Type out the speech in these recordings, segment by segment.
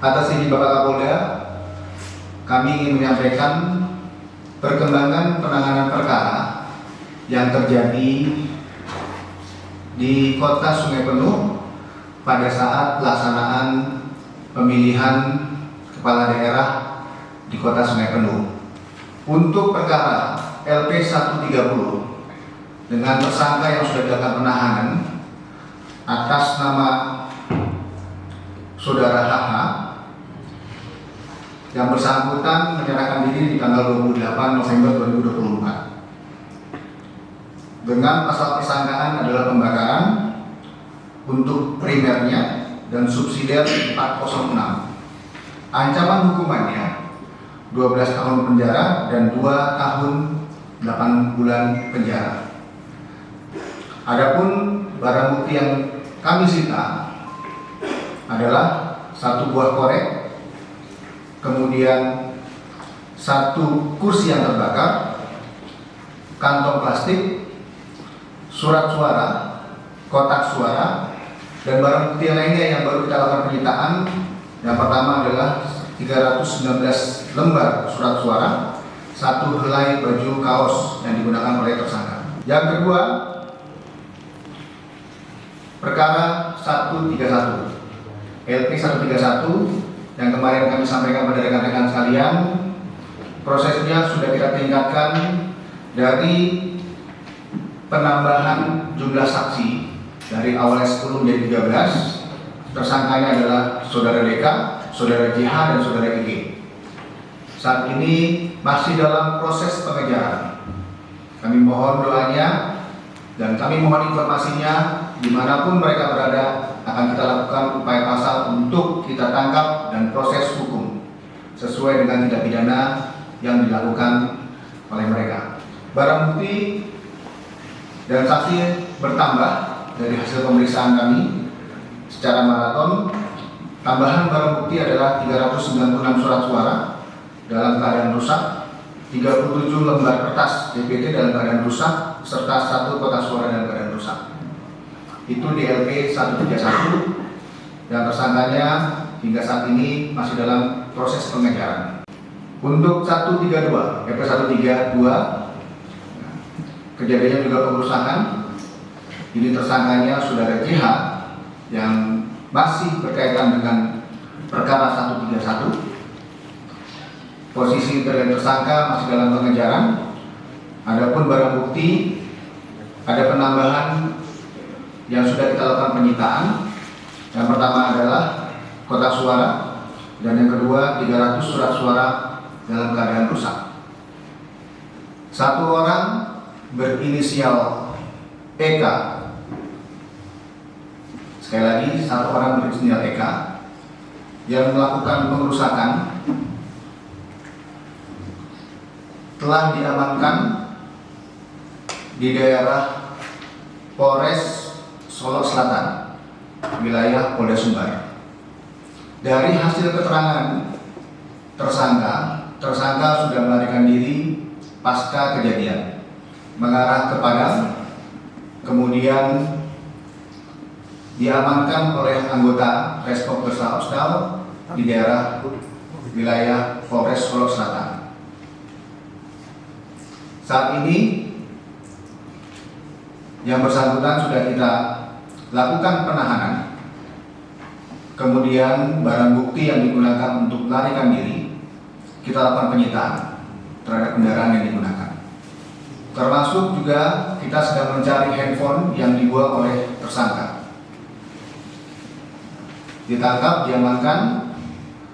Atas izin Bapak Kapolda, kami ingin menyampaikan perkembangan penanganan perkara yang terjadi di Kota Sungai Penuh pada saat pelaksanaan pemilihan kepala daerah di Kota Sungai Penuh. Untuk perkara LP 130 dengan tersangka yang sudah dilakukan penahanan atas nama Saudara HH yang bersangkutan menyerahkan diri di tanggal 28 November 2024 dengan pasal persangkaan adalah pembakaran untuk primernya dan subsidiar 406. Ancaman hukumannya 12 tahun penjara dan 2 tahun 8 bulan penjara. Adapun barang bukti yang kami sita adalah 1 buah korek, kemudian 1 kursi yang terbakar, kantong plastik, surat suara, kotak suara, dan barang bukti yang lainnya yang baru kita lakukan penyitaan. Yang pertama adalah 319 lembar surat suara, 1 helai baju kaos yang digunakan oleh tersangka. Yang kedua, perkara 131 LP 131 yang kemarin kami sampaikan pada rekan-rekan sekalian, prosesnya sudah kita tingkatkan dari penambahan jumlah saksi dari awalnya 10 menjadi 13. Tersangkanya adalah Saudara DK, Saudara JH, dan Saudara IG. Saat ini masih dalam proses pengejaran. Kami mohon doanya dan kami mohon informasinya, dimanapun mereka berada akan kita lakukan upaya pasal untuk kita tangkap dan proses hukum sesuai dengan tindak pidana yang dilakukan oleh mereka. Barang bukti dan saksi bertambah dari hasil pemeriksaan kami secara maraton. Tambahan barang bukti adalah 396 surat suara dalam keadaan rusak, 37 lembar kertas DPT dalam keadaan rusak, serta 1 kotak suara dalam keadaan rusak. Itu di LP 131 yang tersangkanya hingga saat ini masih dalam proses pengejaran. Untuk 132, LP 132 kejadiannya juga pengerusakan. Ini tersangkanya Saudara JH yang masih berkaitan dengan perkara 131. Posisi terkait tersangka masih dalam pengejaran. Adapun barang bukti ada penambahan yang sudah kita lakukan penyitaan. Yang pertama adalah kotak suara dan yang kedua 300 surat suara dalam keadaan rusak. 1 orang berinisial EK. Sekali lagi, 1 orang berinisial EK yang melakukan pengerusakan telah diamankan di daerah Polres Solok Selatan, wilayah Polda Sumbar. Dari hasil keterangan tersangka sudah melarikan diri pasca kejadian, mengarah ke Padang, kemudian diamankan oleh anggota Reskop Bersama Ostal di daerah wilayah Polres Solok Selatan. Saat ini yang bersangkutan sudah kita lakukan penahanan, kemudian barang bukti yang digunakan untuk melarikan diri kita lakukan penyitaan terhadap kendaraan yang digunakan. Termasuk juga kita sedang mencari handphone yang dibuang oleh tersangka. Ditangkap, diamankan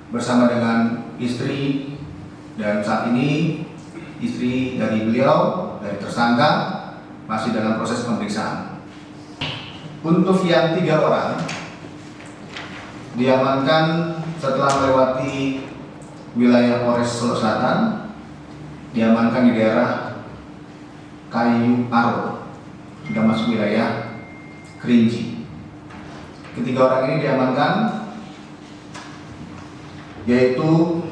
bersama dengan istri, dan saat ini istri dari beliau, dari tersangka, masih dalam proses pemeriksaan. Untuk yang 3 orang diamankan setelah melewati wilayah Polres Solok Selatan, diamankan di daerah Kayu Aro, sudah masuk wilayah Kerinci. Ketiga orang ini diamankan, yaitu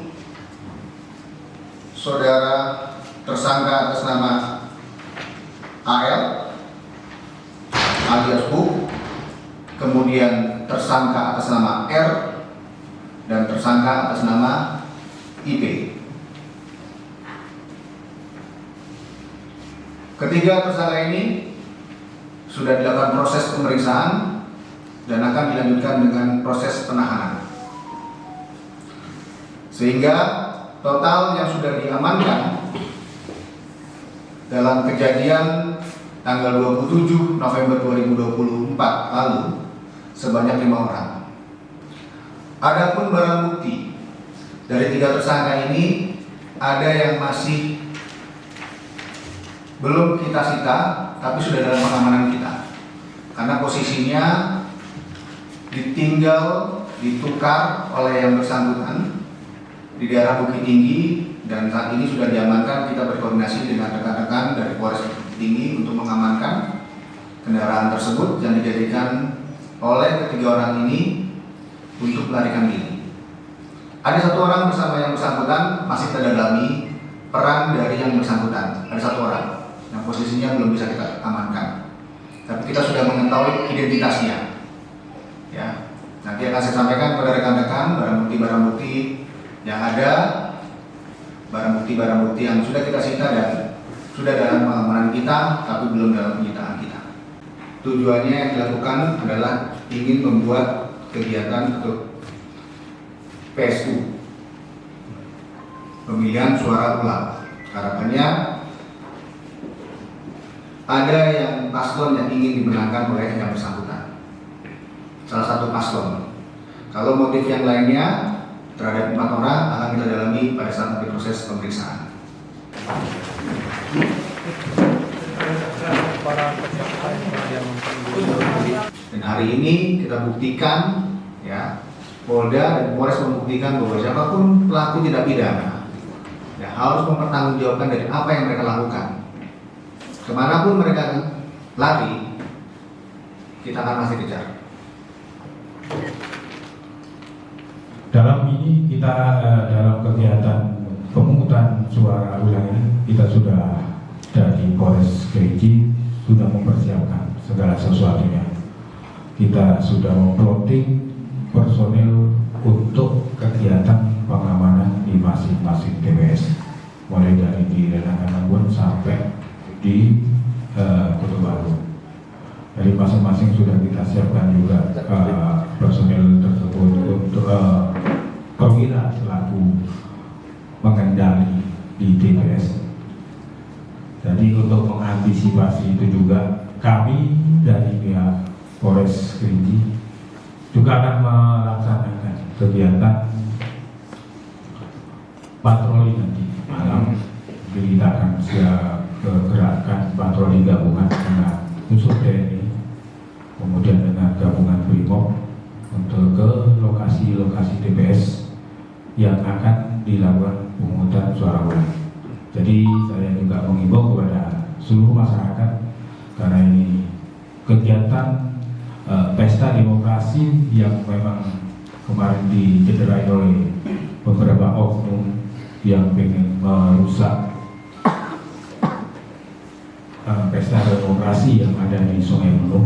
Saudara tersangka atas nama AL alias Bu, kemudian tersangka atas nama R, dan tersangka atas nama IP. Ketiga tersangka ini sudah dilakukan proses pemeriksaan dan akan dilanjutkan dengan proses penahanan. Sehingga total yang sudah diamankan dalam kejadian tanggal 27 November 2024 lalu sebanyak 5 orang. Adapun barang bukti dari 3 tersangka ini ada yang masih belum kita sita, tapi sudah dalam pengamanan kita. Karena posisinya ditinggal, ditukar oleh yang bersangkutan di daerah Bukit Tinggi, dan saat ini sudah diamankan. Kita berkoordinasi dengan rekan-rekan dari Polres Bukit Tinggi untuk mengamankan kendaraan tersebut yang dijadikan oleh ketiga orang ini untuk melarikan diri. Ada 1 orang bersama yang bersangkutan masih terdalami peran dari yang bersangkutan. Ada 1 orang yang posisinya belum bisa kita amankan, tapi kita sudah mengetahui identitasnya. Ya, nanti akan saya sampaikan kepada rekan-rekan barang bukti yang ada, barang bukti yang sudah kita sita dan sudah dalam pengamanan kita, tapi belum dalam penyitaan kita. Tujuannya yang dilakukan adalah ingin membuat kegiatan untuk PSU, pemilihan suara ulang. Harapannya ada yang paslon yang ingin dimenangkan oleh yang bersangkutan, salah satu paslon. Kalau motif yang lainnya terhadap 4 orang akan kita dalami pada saat nanti proses pemeriksaan. Dan hari ini kita buktikan, ya, Polda dan Polres membuktikan bahwa siapapun pelaku tindak pidana ya harus mempertanggungjawabkan dari apa yang mereka lakukan. Kemanapun mereka lari, kita akan masih kejar. Dalam ini kita dalam kegiatan pemungutan suara ulang ini kita sudah dari Polres Kerinci sudah mempersiapkan segala sesuatunya. Kita sudah memplotting personil untuk kegiatan pengamanan di masing-masing TPS, mulai dari di Renangan sampai di Kota Baru. Dari masing-masing sudah kita siapkan juga personil tersebut untuk perwira selaku pengendali di TPS. Jadi untuk mengantisipasi itu juga kami dari pihak Polres Kerinci juga akan melaksanakan kegiatan patroli nanti malam. Kita akan gerakan patroli gabungan dengan unsur TNI, kemudian dengan gabungan Brimob untuk ke lokasi-lokasi TPS yang akan dilakukan pemungutan suara ulang. Jadi saya juga mengimbau kepada seluruh masyarakat, karena ini kegiatan pesta demokrasi yang memang kemarin dicederai oleh beberapa oknum yang ingin merusak pesta demokrasi yang ada di Sungai Buloh.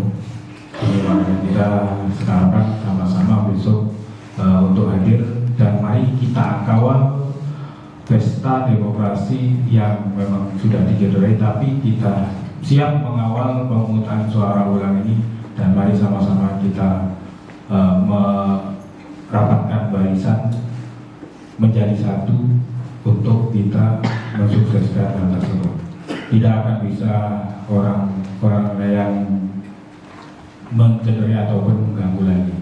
Kita sekarang sama-sama besok untuk hadir, dan mari kita kawal pesta demokrasi yang memang sudah dicederai, tapi kita siap mengawal pemungutan suara ulang ini. Dan mari sama-sama kita merapatkan barisan menjadi satu untuk kita mensukseskan hal tersebut. Tidak akan bisa orang-orang yang mencederai ataupun mengganggu lagi.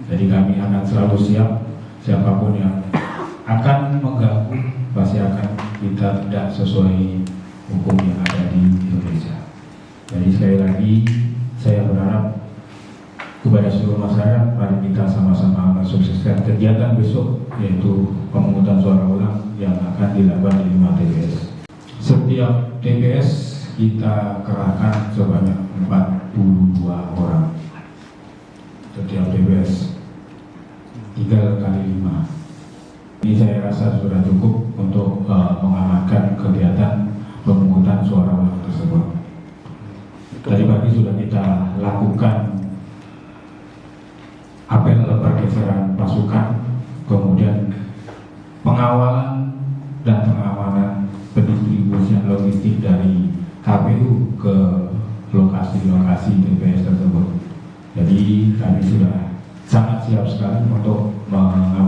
Jadi kami akan selalu siap, siapapun yang akan mengganggu pasti akan kita tidak sesuai hukum yang ada di Indonesia. Jadi sekali lagi saya berharap kepada seluruh masyarakat, mari kita sama-sama mensukseskan kegiatan besok, yaitu pemungutan suara ulang yang akan dilakukan di 5 TPS. Setiap TPS kita kerahkan sebanyak 42 orang. Setiap TPS 3 kali 5. Ini saya rasa sudah cukup untuk mengamankan kegiatan pemungutan suara ulang tersebut. Tadi pagi sudah kita lakukan apel pergeseran pasukan kemudian pengawalan dan pengamanan pendistribusian logistik dari KPU ke lokasi-lokasi TPS tersebut. Jadi kami sudah sangat siap sekali untuk mengamankan